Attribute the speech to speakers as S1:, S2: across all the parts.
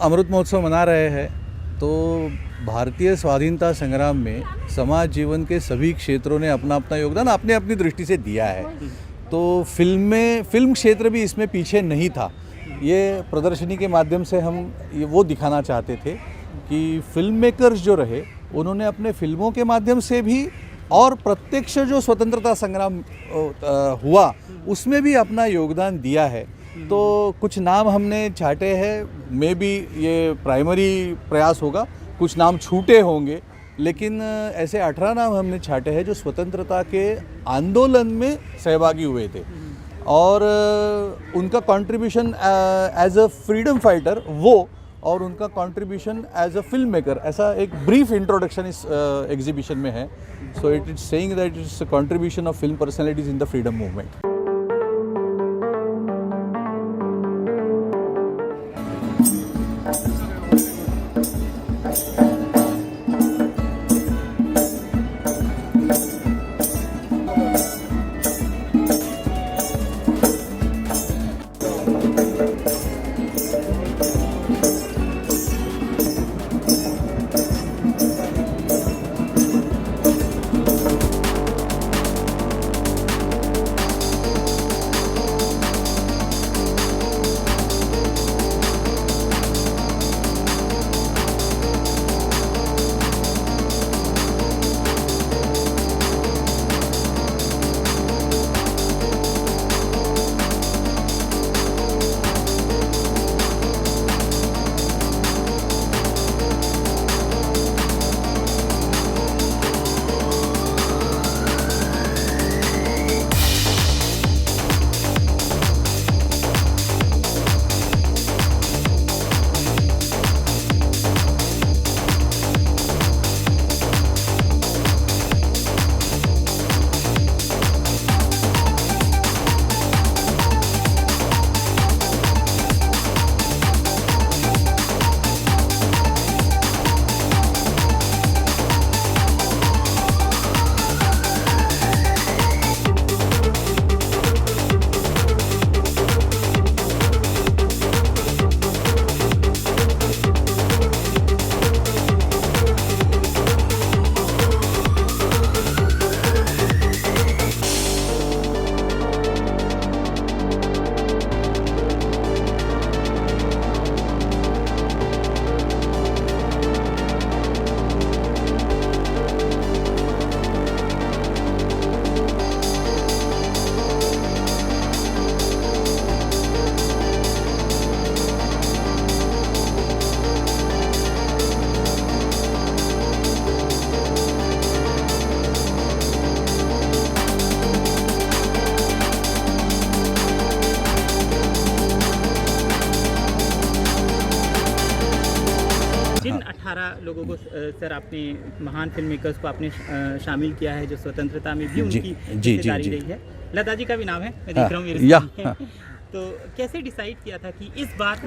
S1: अमृत महोत्सव मना रहे हैं तो भारतीय स्वाधीनता संग्राम में समाज जीवन के सभी क्षेत्रों ने अपना अपना योगदान अपने अपनी दृष्टि से दिया है। तो फिल्म क्षेत्र भी इसमें पीछे नहीं था। ये प्रदर्शनी के माध्यम से हम ये वो दिखाना चाहते थे कि फिल्म मेकर्स जो रहे उन्होंने अपने फिल्मों के माध्यम से भी और प्रत्यक्ष जो स्वतंत्रता संग्राम हुआ उसमें भी अपना योगदान दिया है। तो कुछ नाम हमने छाटे हैं, मे बी ये प्राइमरी प्रयास होगा, कुछ नाम छूटे होंगे, लेकिन ऐसे 18 नाम हमने छाटे हैं जो स्वतंत्रता के आंदोलन में सहभागी हुए थे और उनका contribution as a freedom fighter वो और उनका contribution as a film maker, ऐसा एक ब्रीफ इंट्रोडक्शन इस एग्जीबिशन में है। So it is saying that it's a contribution of film personalities in the freedom movement.
S2: जिन 18 लोगों को सर आपने महान फिल्म मेकर्स को आपने शामिल किया है जो स्वतंत्रता में भी उनकी हिस्सेदारी रही है, लता जी का भी नाम है, मैं देख रहा हूँ मेरे सामने। तो कैसे डिसाइड किया था कि इस बार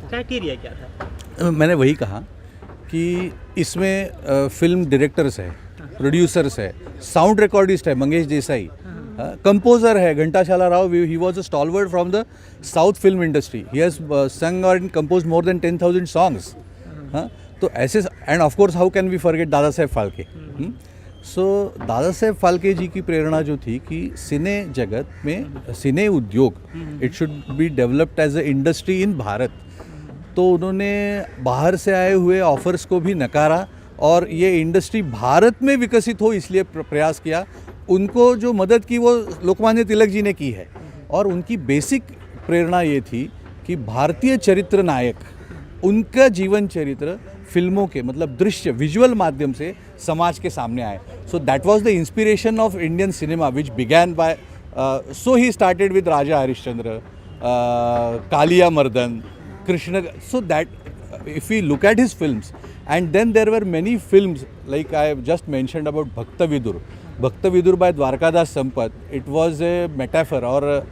S2: क्राइटेरिया क्या था?
S1: मैंने वही कहा कि इसमें फिल्म डायरेक्टर्स है, प्रोड्यूसर्स है, साउंड रिकॉर्डिस्ट है मंगेश देसाई, कंपोजर है Ghantasala Rao, he was a stalwart from the south film industry, he has sung और कंपोज मोर देन 10,000 सॉन्ग्स। हाँ, तो ऐसे and of course how can we forget Dadasaheb Phalke. सो दादा साहेब फाल्के जी की प्रेरणा जो थी कि सिने जगत में सिने उद्योग it should be developed as a industry in Bharat, तो उन्होंने बाहर से आए हुए ऑफर्स को भी नकारा और ये इंडस्ट्री भारत में विकसित हो इसलिए प्रयास किया। उनको जो मदद की वो लोकमान्य तिलक जी ने की है और उनकी बेसिक प्रेरणा ये थी कि भारतीय चरित्र नायक, उनका जीवन चरित्र फिल्मों के मतलब दृश्य विजुअल माध्यम से समाज के सामने आए। So that was the inspiration of Indian cinema which began by so he started with Raja Harishchandra, Kaliya Mardan, Krishna. So that if we look at his films, and then there were many films like I have just mentioned about Bhakta Vidur by Dwarkadas Sampath. It was a metaphor or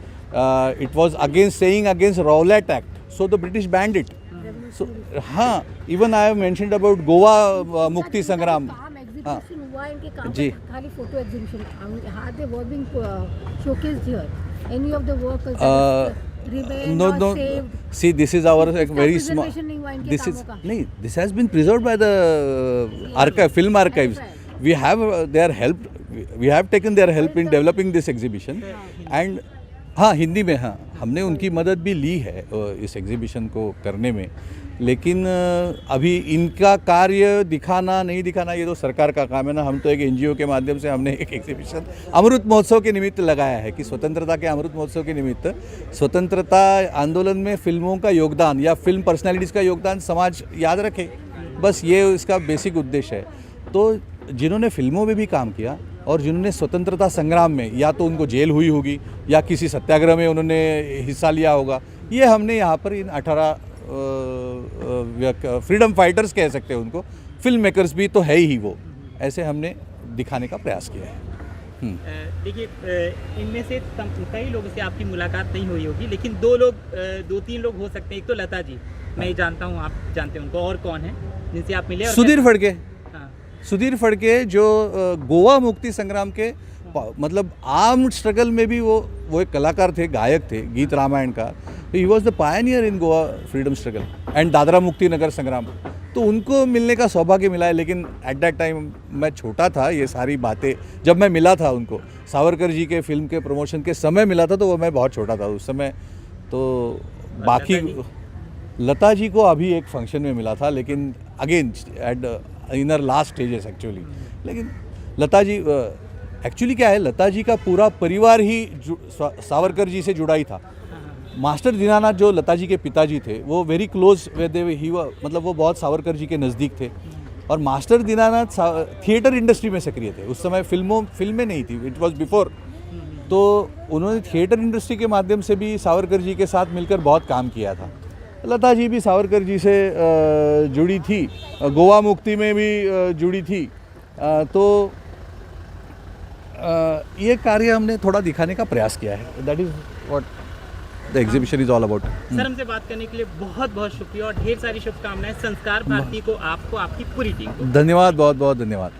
S1: it was saying against Rowlatt Act. So the British banned it. So हाँ, even I have mentioned about Goa Mukti Sangram. जी,
S3: खाली photo exhibition, how they were being showcased here? Any of the work? Rebel
S1: No,
S3: और
S1: no.
S3: Save
S1: See, this is our like
S3: इसका
S1: very small.
S3: preservation नहीं हुआ इनके
S1: This is
S3: कामों का।
S1: नहीं. This has been preserved by the archive, film archives. We have their help. We have taken their help in developing this exhibition. And हाँ, हिंदी में हाँ, हमने उनकी मदद भी ली है इस एग्जीबिशन को करने में, लेकिन अभी इनका कार्य दिखाना नहीं दिखाना ये तो सरकार का काम है ना। हम तो एक एनजीओ के माध्यम से हमने एक एग्जीबिशन अमृत महोत्सव के निमित्त लगाया है कि स्वतंत्रता के अमृत महोत्सव के निमित्त स्वतंत्रता आंदोलन में फिल्मों का योगदान या फिल्म पर्सनैलिटीज़ का योगदान समाज याद रखे, बस ये इसका बेसिक उद्देश्य है। तो जिन्होंने फिल्मों में भी काम किया और जिन्होंने स्वतंत्रता संग्राम में या तो उनको जेल हुई होगी या किसी सत्याग्रह में उन्होंने हिस्सा लिया होगा, ये हमने यहाँ पर इन 18 फ्रीडम फाइटर्स कह सकते हैं उनको, फिल्म मेकर्स भी तो है ही वो, ऐसे हमने दिखाने का प्रयास किया है।
S2: देखिए, इनमें से कई लोगों से आपकी मुलाकात नहीं हुई होगी, लेकिन दो तीन लोग हो सकते हैं। एक तो लता जी, मैं जानता हूँ, आप जानते हैं उनको, और कौन है जिनसे आप मिले?
S1: सुधीर फड़के,
S2: हाँ,
S1: सुधीर फड़के जो गोवा मुक्ति संग्राम के मतलब आर्म स्ट्रगल में भी वो एक कलाकार थे, गायक थे गीत रामायण का। He was the Pioneer in Goa freedom struggle and Dadra मुक्ति नगर संग्राम। तो उनको मिलने का सौभाग्य मिला है, लेकिन एट दैट टाइम मैं छोटा था। ये सारी बातें जब मैं मिला था उनको, सावरकर जी के फिल्म के प्रमोशन के समय मिला था, तो वो मैं बहुत छोटा था उस समय। तो बाकी लता जी को अभी एक फंक्शन में मिला था, लेकिन again eight inner last stages actually. लेकिन लता जी एक्चुअली क्या है, लता जी का पूरा परिवार ही सावरकर जी से जुड़ा ही था। मास्टर दीनानाथ जो लता जी के पिताजी थे, वो वेरी क्लोज ही मतलब वो बहुत सावरकर जी के नज़दीक थे। और मास्टर दीनानाथ थिएटर इंडस्ट्री में सक्रिय थे उस समय, फिल्में नहीं थी, इट वॉज बिफोर। तो उन्होंने थिएटर इंडस्ट्री के माध्यम से भी सावरकर जी के साथ मिलकर बहुत काम किया था। लता जी भी सावरकर जी से जुड़ी थी, गोवा मुक्ति में भी जुड़ी थी। तो ये कार्य हमने थोड़ा दिखाने का प्रयास किया है। That is what the exhibition is all about.
S2: Sir, हमसे बात करने के लिए बहुत बहुत शुक्रिया और ढेर सारी शुभकामनाएं संस्कार भारती को, आपको, आपकी पूरी टीम को।
S1: धन्यवाद, बहुत बहुत धन्यवाद।